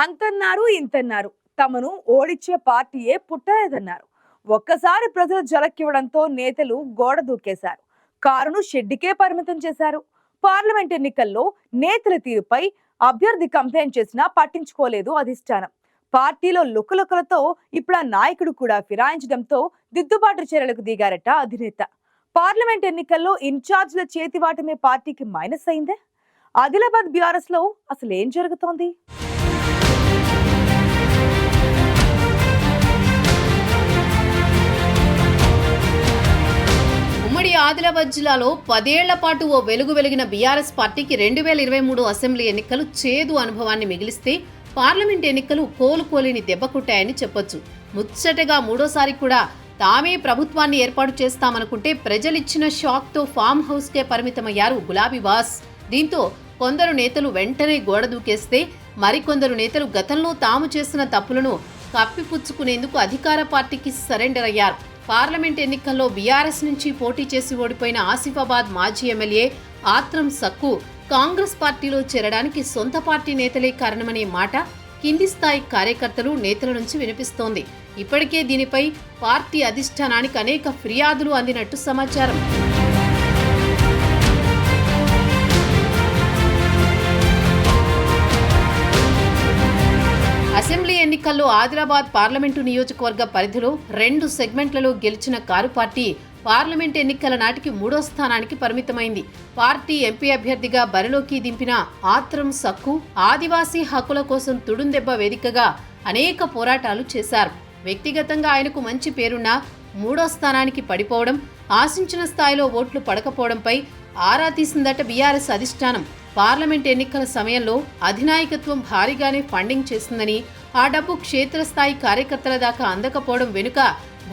అంతన్నారు ఇంతన్నారు తమను ఓడించే పార్టీయే పుట్టలేదన్నారు. ఒక్కసారి ప్రజలు జలక్కివ్వడంతో నేతలు గోడ దూకేశారు. కారును షెడ్డికే పరిమితం చేశారు. పార్లమెంట్ ఎన్నికల్లో నేతల తీరుపై అభ్యర్థి కంప్లైంట్ చేసినా పట్టించుకోలేదు అధిష్టానం. పార్టీలో లుకలుకలతో ఇప్పుడు ఆ నాయకుడు కూడా ఫిరాయించడంతో దిద్దుబాటు చర్యలకు దిగారట అధినేత. పార్లమెంట్ ఎన్నికల్లో ఇన్ఛార్జ్ల చేతివాటమే పార్టీకి మైనస్ అయిందే. ఆదిలాబాద్ బీఆర్ఎస్ లో అసలు ఏం జరుగుతోంది? ఉమ్మడి ఆదిలాబాద్ జిల్లాలో 10 ఏళ్ల పాటు ఓ వెలుగు వెలిగిన బీఆర్ఎస్ పార్టీకి 2023 అసెంబ్లీ ఎన్నికలు చేదు అనుభవాన్ని మిగిలిస్తే పార్లమెంట్ ఎన్నికలు కోలుకోలేని దెబ్బ కొట్టాయని చెప్పొచ్చు. ముచ్చటగా మూడోసారి కూడా తామే ప్రభుత్వాన్ని ఏర్పాటు చేస్తామనుకుంటే ప్రజలిచ్చిన షాక్తో ఫామ్ హౌస్కే పరిమితమయ్యారు గులాబీ బాస్. దీంతో కొందరు నేతలు వెంటనే గోడ దూకేస్తే మరికొందరు నేతలు గతంలో తాము చేసిన తప్పులను కప్పిపుచ్చుకునేందుకు అధికార పార్టీకి సరెండర్ అయ్యారు. పార్లమెంట్ ఎన్నికల్లో బీఆర్ఎస్ నుంచి పోటీ చేసి ఓడిపోయిన ఆసిఫాబాద్ మాజీ ఎమ్మెల్యే ఆత్రం సక్కు కాంగ్రెస్ పార్టీలో చేరడానికి సొంత పార్టీ నేతలే కారణమనే మాట కింది స్థాయి కార్యకర్తలు నేతల నుంచి వినిపిస్తోంది. ఇప్పటికే దీనిపై పార్టీ అధిష్టానానికి అనేక ఫిర్యాదులు అందినట్టు సమాచారం. అసెంబ్లీ ఎన్నికల్లో ఆదిలాబాద్ పార్లమెంటు నియోజకవర్గ పరిధిలో 2 సెగ్మెంట్లలో గెలిచిన కారు పార్టీ పార్లమెంట్ ఎన్నికల నాటికి 3వ స్థానానికి పరిమితమైంది. పార్టీ ఎంపీ అభ్యర్థిగా బరిలోకి దింపిన ఆత్రం సక్కు ఆదివాసీ హక్కుల కోసం తుడుందెబ్బ వేదికగా అనేక పోరాటాలు చేశారు. వ్యక్తిగతంగా ఆయనకు మంచి పేరున్నా 3వ స్థానానికి పడిపోవడం, ఆశించిన స్థాయిలో ఓట్లు పడకపోవడంపై ఆరా తీసిందట బీఆర్ఎస్ అధిష్టానం. పార్లమెంట్ ఎన్నికల సమయంలో అధినాయకత్వం భారీగానే ఫండింగ్ చేసిందని, ఆ డబ్బు క్షేత్రస్థాయి కార్యకర్తల దాకా అందకపోవడం వెనుక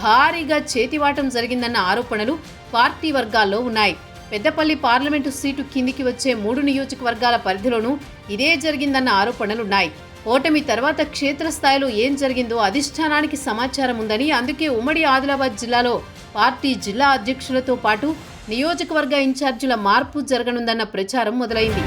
భారీగా చేతివాటం జరిగిందన్న ఆరోపణలు పార్టీ వర్గాల్లో ఉన్నాయి. పెద్దపల్లి పార్లమెంటు సీటు కిందికి వచ్చే 3 నియోజకవర్గాల పరిధిలోనూ ఇదే జరిగిందన్న ఆరోపణలున్నాయి. ఓటమి తర్వాత క్షేత్రస్థాయిలో ఏం జరిగిందో అధిష్టానానికి సమాచారం ఉందని, అందుకే ఉమ్మడి ఆదిలాబాద్ జిల్లాలో పార్టీ జిల్లా అధ్యక్షులతో పాటు నియోజకవర్గ ఇన్ఛార్జీల మార్పు జరగనుందన్న ప్రచారం మొదలైంది.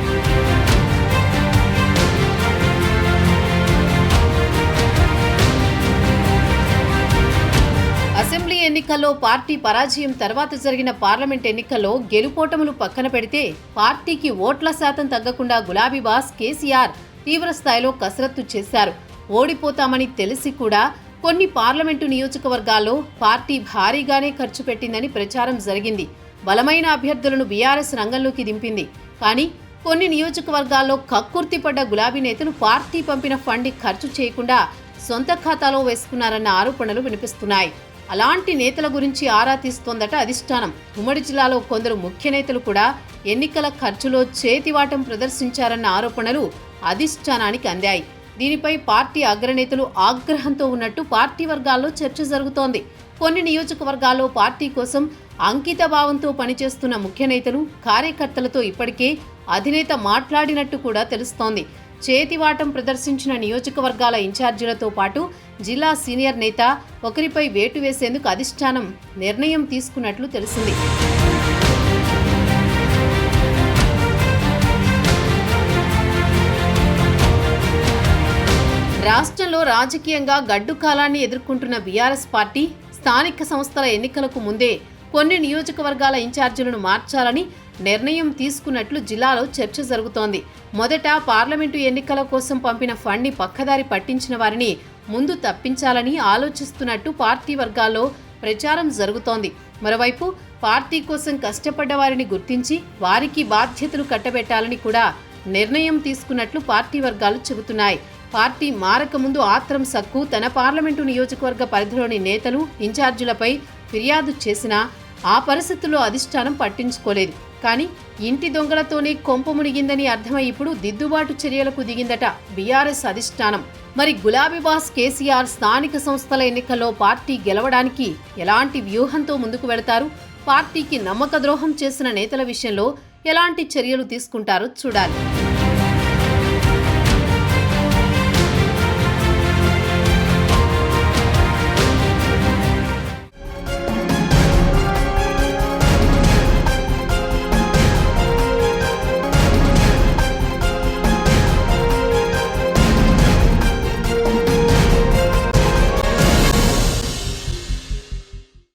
అసెంబ్లీ ఎన్నికల్లో పార్టీ పరాజయం తర్వాత జరిగిన పార్లమెంట్ ఎన్నికల్లో గెలుపోటములు పక్కన పెడితే పార్టీకి ఓట్ల శాతం తగ్గకుండా గులాబీ బాస్ కేసీఆర్ తీవ్ర స్థాయిలో కసరత్తు చేశారు. ఓడిపోతామని తెలిసి కూడా కొన్ని పార్లమెంటు నియోజకవర్గాల్లో పార్టీ భారీగానే ఖర్చు పెట్టిందని ప్రచారం జరిగింది. బలమైన అభ్యర్థులను బీఆర్ఎస్ రంగంలోకి దింపింది. కానీ కొన్ని నియోజకవర్గాల్లో కక్కుర్తిపడ్డ గులాబీ నేతలు పార్టీ పంపిన ఫండ్ ఖర్చు చేయకుండా సొంత ఖాతాలో వేసుకున్నారన్న ఆరోపణలు వినిపిస్తున్నాయి. అలాంటి నేతల గురించి ఆరా తీస్తోందట అధిష్టానం. ఉమ్మడి జిల్లాలో కొందరు ముఖ్య నేతలు కూడా ఎన్నికల ఖర్చులో చేతివాటం ప్రదర్శించారన్న ఆరోపణలు అధిష్టానానికి అందాయి. దీనిపై పార్టీ అగ్రనేతలు ఆగ్రహంతో ఉన్నట్టు పార్టీ వర్గాల్లో చర్చ జరుగుతోంది. కొన్ని నియోజకవర్గాల్లో పార్టీ కోసం అంకిత భావంతో పనిచేస్తున్న ముఖ్య నేతలు, కార్యకర్తలతో ఇప్పటికే అధినేత మాట్లాడినట్టు కూడా తెలుస్తోంది. చేతివాటం ప్రదర్శించిన నియోజకవర్గాల ఇన్ఛార్జీలతో పాటు జిల్లా సీనియర్ నేత ఒకరిపై వేటు వేసేందుకు అధిష్టానం నిర్ణయం తీసుకున్నట్లు తెలిసింది. రాష్ట్రంలో రాజకీయంగా గడ్డు కాలాన్ని ఎదుర్కొంటున్న బీఆర్ఎస్ పార్టీ స్థానిక సంస్థల ఎన్నికలకు ముందే కొన్ని నియోజకవర్గాల ఇన్ఛార్జీలను మార్చాలని నిర్ణయం తీసుకున్నట్లు జిల్లాలో చర్చ జరుగుతోంది. మొదట పార్లమెంటు ఎన్నికల కోసం పంపిన ఫండ్ని పక్కదారి పట్టించిన వారిని ముందు తప్పించాలని ఆలోచిస్తున్నట్టు పార్టీ వర్గాల్లో ప్రచారం జరుగుతోంది. మరోవైపు పార్టీ కోసం కష్టపడ్డ వారిని గుర్తించి వారికి బాధ్యతలు కట్టబెట్టాలని కూడా నిర్ణయం తీసుకున్నట్లు పార్టీ వర్గాలు చెబుతున్నాయి. పార్టీ మారక ముందు ఆత్రం సక్కు తన పార్లమెంటు నియోజకవర్గ పరిధిలోని నేతలు, ఇన్ఛార్జీలపై ఫిర్యాదు చేసినా ఆ పరిస్థితుల్లో అధిష్టానం పట్టించుకోలేదు. కానీ ఇంటి దొంగలతోనే కొంప మునిగిందని అర్థమై ఇప్పుడు దిద్దుబాటు చర్యలకు దిగిందట బీఆర్ఎస్ అధిష్టానం. మరి గులాబీ బాస్ కేసీఆర్ స్థానిక సంస్థల ఎన్నికల్లో పార్టీ గెలవడానికి ఎలాంటి వ్యూహంతో ముందుకు వెళతారు? పార్టీకి నమ్మక ద్రోహం చేసిన నేతల విషయంలో ఎలాంటి చర్యలు తీసుకుంటారో చూడాలి.